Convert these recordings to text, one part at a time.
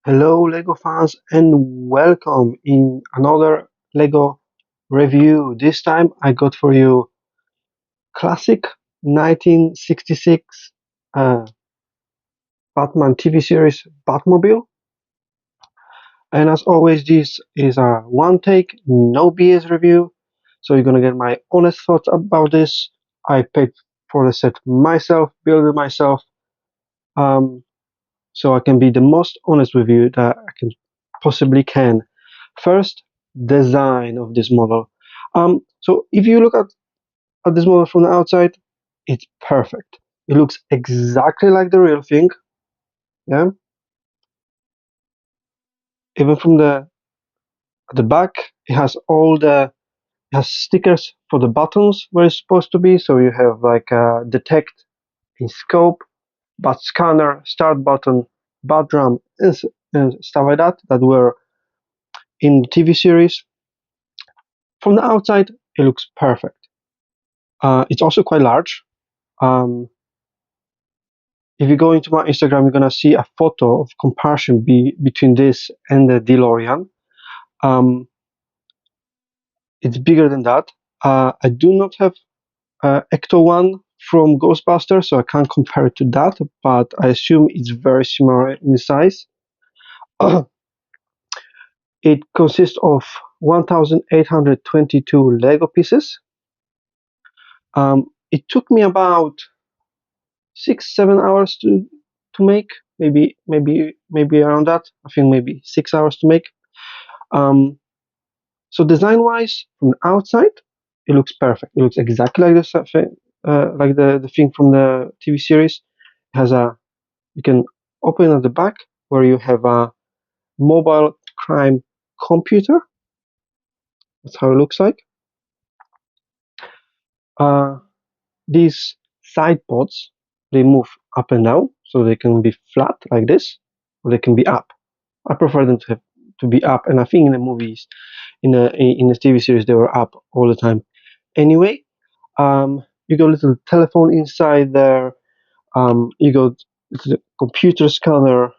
Hello LEGO fans and welcome in another LEGO review. This time I got for you classic 1966 uh, Batman TV series Batmobile. And as always, this is a one take, no BS review. So you're gonna get my honest thoughts about this. I paid for the set myself, built it myself. Um, so I can be the most honest with you that I can possibly can. First, design of this model. So if you look at this model from the outside, it's perfect. It looks exactly like the real thing. Yeah. Even from the back, it has it has stickers for the buttons where it's supposed to be. So you have like detect in scope, bat scanner, start button, bat drum, and stuff like that that were in the TV series. From the outside, it looks perfect. It's also quite large. Um, if you go into my Instagram, you're gonna see a photo of comparison between this and the DeLorean. Um, it's bigger than that. I do not have Ecto One from Ghostbusters, so I can't compare it to that, but I assume it's very similar in size. It consists of 1,822 Lego pieces. It took me about 6, 7 hours to make, maybe around that. I think maybe 6 hours to make. Um, so design wise, from the outside, it looks perfect. It looks exactly like the thing from the TV series. It has a you can open at the back where you have a mobile crime computer. That's how it looks like. Uh, these side pods they move up and down, so they can be flat like this, or they can be up. I prefer them to be up, and I think in the movies, in the TV series, they were up all the time. Anyway, you got a little telephone inside there. You got the computer scanner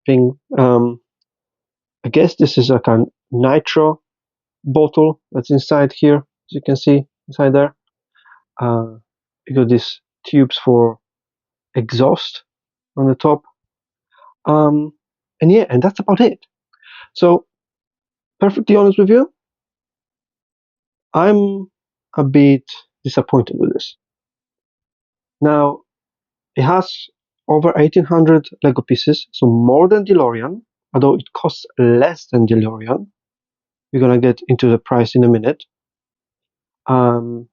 thing. I guess this is like a nitro bottle that's inside here, as you can see inside there. Uh, you got these tubes for exhaust on the top. Um, and yeah, and that's about it. So, perfectly honest with you, I'm a bit disappointed with this. Now, it has over 1,800 Lego pieces, so more than DeLorean, although it costs less than DeLorean. We're gonna get into the price in a minute. Um,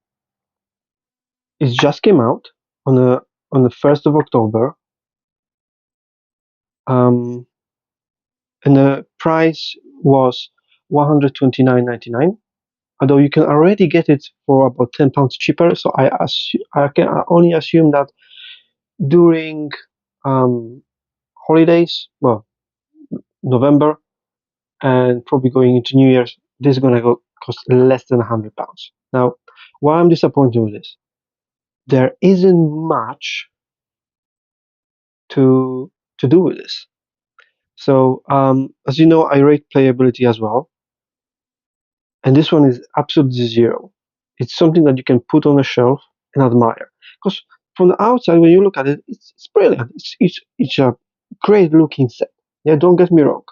it just came out on the 1st of October, um, and the price was 129.99. Although you can already get it for about £10 cheaper, so I can only assume that during um, holidays, well, November, and probably going into New Year's, this is gonna cost less than £100. Now, why I'm disappointed with this? There isn't much to do with this. So, as you know, I rate playability as well, and this one is absolutely zero. It's something that you can put on a shelf and admire. Because from the outside, when you look at it, it's brilliant. It's a great looking set. Yeah, don't get me wrong.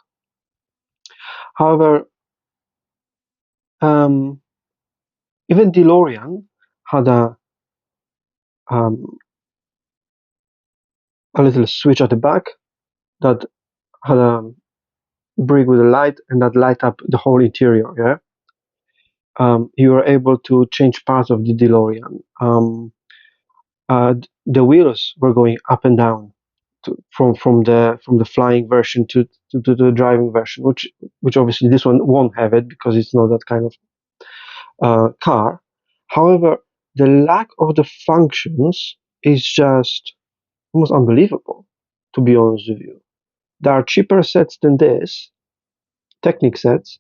However, um, even DeLorean had um, a little switch at the back that had a brick with a light, and that light up the whole interior. Yeah, you were able to change parts of the DeLorean. The wheels were going up and down from the flying version to the driving version, which obviously this one won't have it because it's not that kind of car. However, the lack of the functions is just almost unbelievable, to be honest with you. There are cheaper sets than this, Technic sets,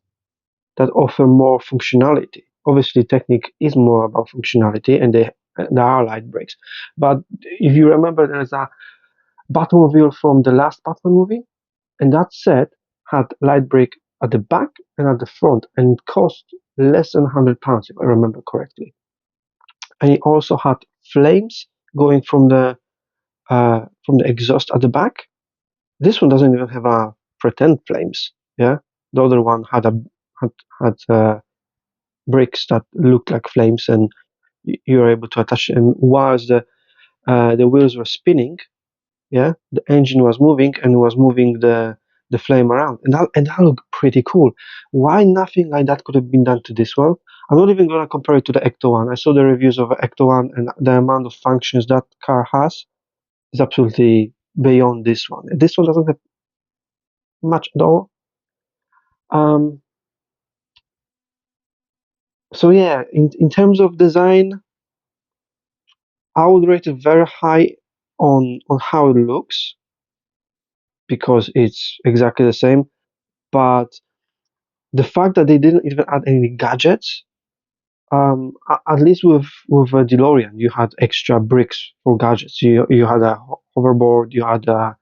that offer more functionality. Obviously, Technic is more about functionality, and there are light brakes. But if you remember, there's a Batmobile from the last Batman movie. And that set had light brick at the back and at the front, and it cost less than £100 if I remember correctly. And it also had flames going from the exhaust at the back. This one doesn't even have a pretend flames. Yeah, the other one had bricks that looked like flames, and you were able to attach. And whilst the wheels were spinning, yeah, the engine was moving and was moving the flame around, and that looked pretty cool. Why nothing like that could have been done to this one? I'm not even gonna compare it to the Ecto One. I saw the reviews of Ecto One, and the amount of functions that car has is absolutely beyond this one. This one doesn't have much at all. Um, so yeah, in terms of design, I would rate it very high on how it looks because it's exactly the same. But the fact that they didn't even add any gadgets, at least with a DeLorean, you had extra bricks for gadgets. You had a hoverboard, you had a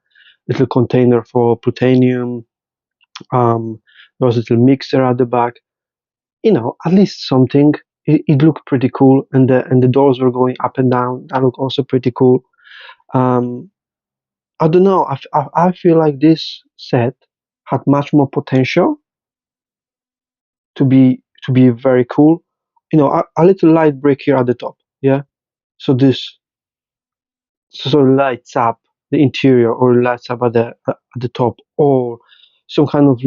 little container for plutonium. There was a little mixer at the back. At least something. It looked pretty cool, and the doors were going up and down. That looked also pretty cool. Um, I don't know. I feel like this set had much more potential to be very cool. A little light break here at the top. Yeah. So this sort of lights up the interior or lights up at the top, or some kind of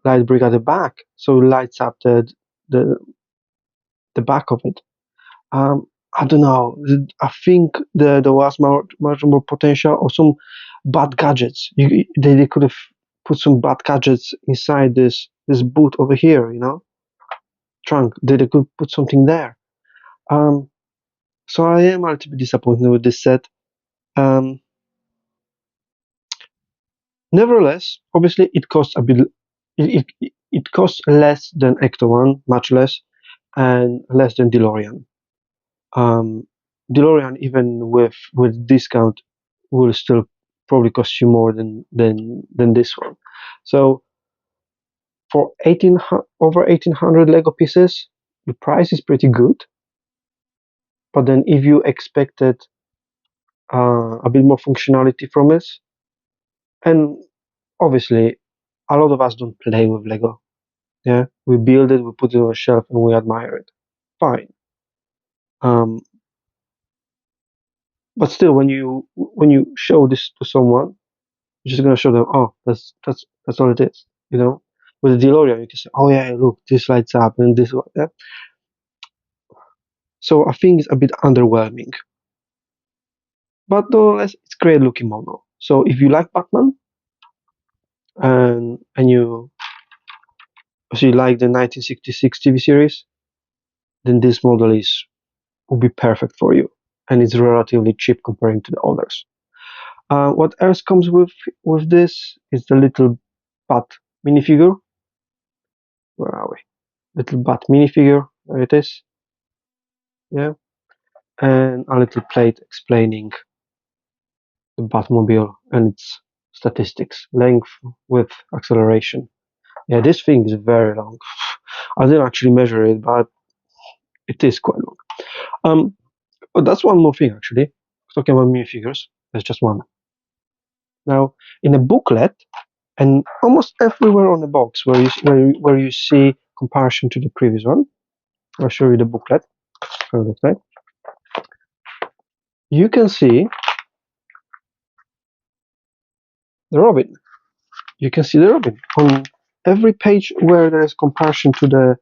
light break at the back, so it lights up the the back of it. Um, I don't know. I think there was much more potential, or some bad gadgets. They could have put some bad gadgets inside this boot over here. Trunk. They could put something there. Um, so I am a little bit disappointed with this set. Um, Nevertheless, obviously, it costs a bit. It costs less than Ecto One, much less, and less than DeLorean. Um, DeLorean, even with discount, will still probably cost you more than this one. So for over 1,800 Lego pieces, the price is pretty good. But then if you expected a bit more functionality from it, and obviously a lot of us don't play with Lego. Yeah, we build it, we put it on a shelf, and we admire it. Fine. Um, but still, when you show this to someone, you're just gonna show them, oh, that's all it is. With the DeLorean, you can say, oh yeah, look, this lights up and this one. Yeah. So I think it's a bit underwhelming, but nonetheless, it's great looking model. So if you like Batman and you like the 1966 TV series, then this model will be perfect for you, and it's relatively cheap comparing to the others. What else comes with this is the little bat minifigure. Where are we? Little bat minifigure. There it is. Yeah, and a little plate explaining the Batmobile and its statistics, length, width, acceleration. Yeah, this thing is very long. I didn't actually measure it, but it is quite long. But that's one more thing actually. Talking about minifigures, there's just one. Now, in a booklet, and almost everywhere on the box where you see comparison to the previous one, I'll show you the booklet. How it looks like. You can see the Robin. You can see the Robin on every page where there is comparison to the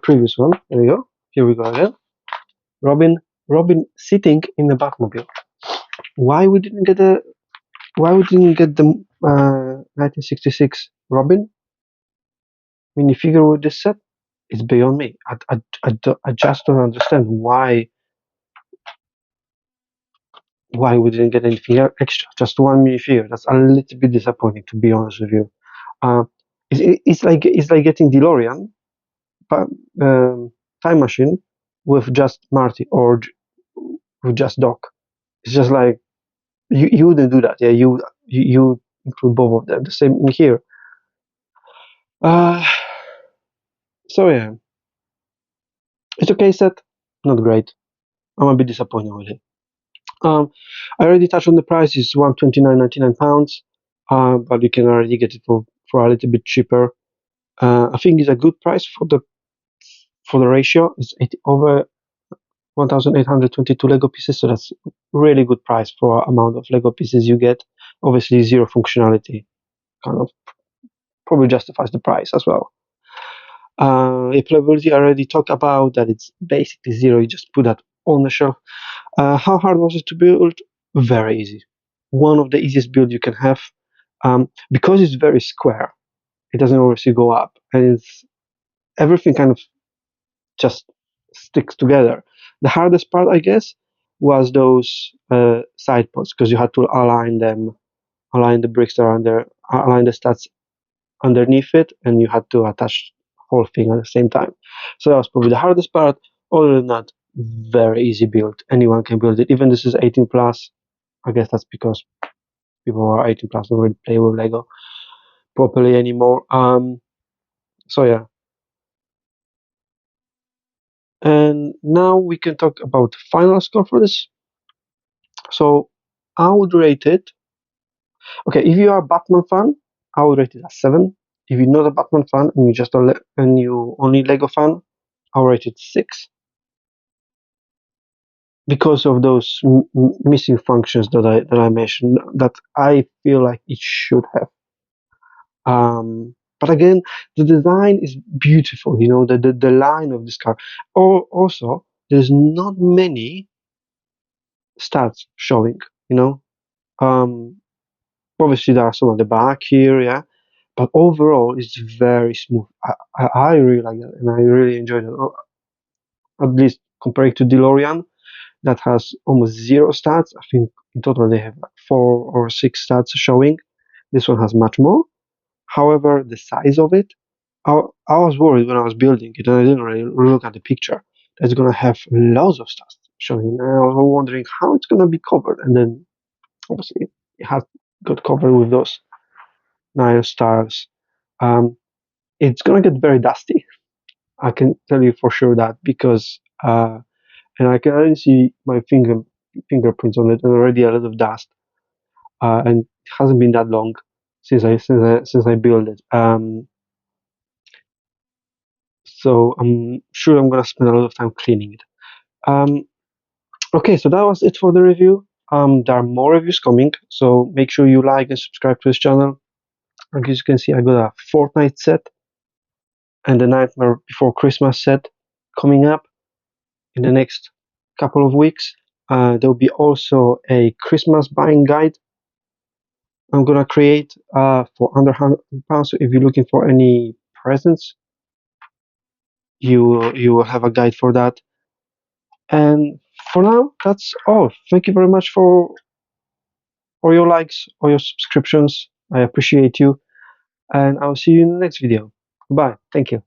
previous one. There you go. Here we go again. Robin sitting in the Batmobile. Why we didn't get the the 1966 Robin minifigure with this set? It's beyond me. I just don't understand why we didn't get anything extra. Just one minifigure. That's a little bit disappointing, to be honest with you. Uh, it's like getting DeLorean, but time machine with just Marty, or with just Doc. It's just like, You wouldn't do that. Yeah, you include both of them. The same in here. Uh, so yeah, it's okay set, not great. I'm a bit disappointed with it. Um, I already touched on the price. It's £129.99. But you can already get it for a little bit cheaper. I think it's a good price for the ratio. It's over 1,822 Lego pieces, so that's really good price for amount of Lego pieces you get. Obviously, zero functionality kind of probably justifies the price as well. Replayability, I already talked about that. It's basically zero. You just put that on the shelf. How hard was it to build? Very easy. One of the easiest builds you can have. Because it's very square, it doesn't obviously go up, and it's everything kind of just sticks together. The hardest part, I guess, was those side pods because you had to align them, align the bricks around there, align the stats underneath it, and you had to attach the whole thing at the same time. So that was probably the hardest part. Other than that, very easy build. Anyone can build it. Even this is 18 plus. I guess that's because people who are 18 plus don't really play with Lego properly anymore. So yeah. And now we can talk about the final score for this. So I would rate it. Okay, if you are a Batman fan, I would rate it a 7. If you're not a Batman fan and you only Lego fan, I'll rate it 6 because of those missing functions that I mentioned that I feel like it should have. But again, the design is beautiful. You know, the line of this car. Or also, there's not many stats showing. You know, um, obviously there are some at the back here, yeah, but overall it's very smooth. I really like it and I really enjoyed it. At least comparing to DeLorean, that has almost zero stats. I think in total they have like 4 or 6 stats showing. This one has much more. However, the size of it, I was worried when I was building it, and I didn't really look at the picture. It's gonna have loads of stats showing. And I was wondering how it's gonna be covered, and then obviously it has got covered with those nice stars. Um, it's gonna get very dusty. I can tell you for sure that because and I can already see my fingerprints on it and already a lot of dust. And it hasn't been that long since I built it. So I'm sure I'm gonna spend a lot of time cleaning it. Um, okay, so that was it for the review. There are more reviews coming, so make sure you like and subscribe to this channel. As you can see, I got a Fortnite set and the Nightmare Before Christmas set coming up in the next couple of weeks. There will be also a Christmas buying guide I'm gonna create for under £100. So if you're looking for any presents, you will have a guide for that. And for now, that's all. Thank you very much for your likes or your subscriptions. I appreciate you, and I'll see you in the next video. Bye. Thank you.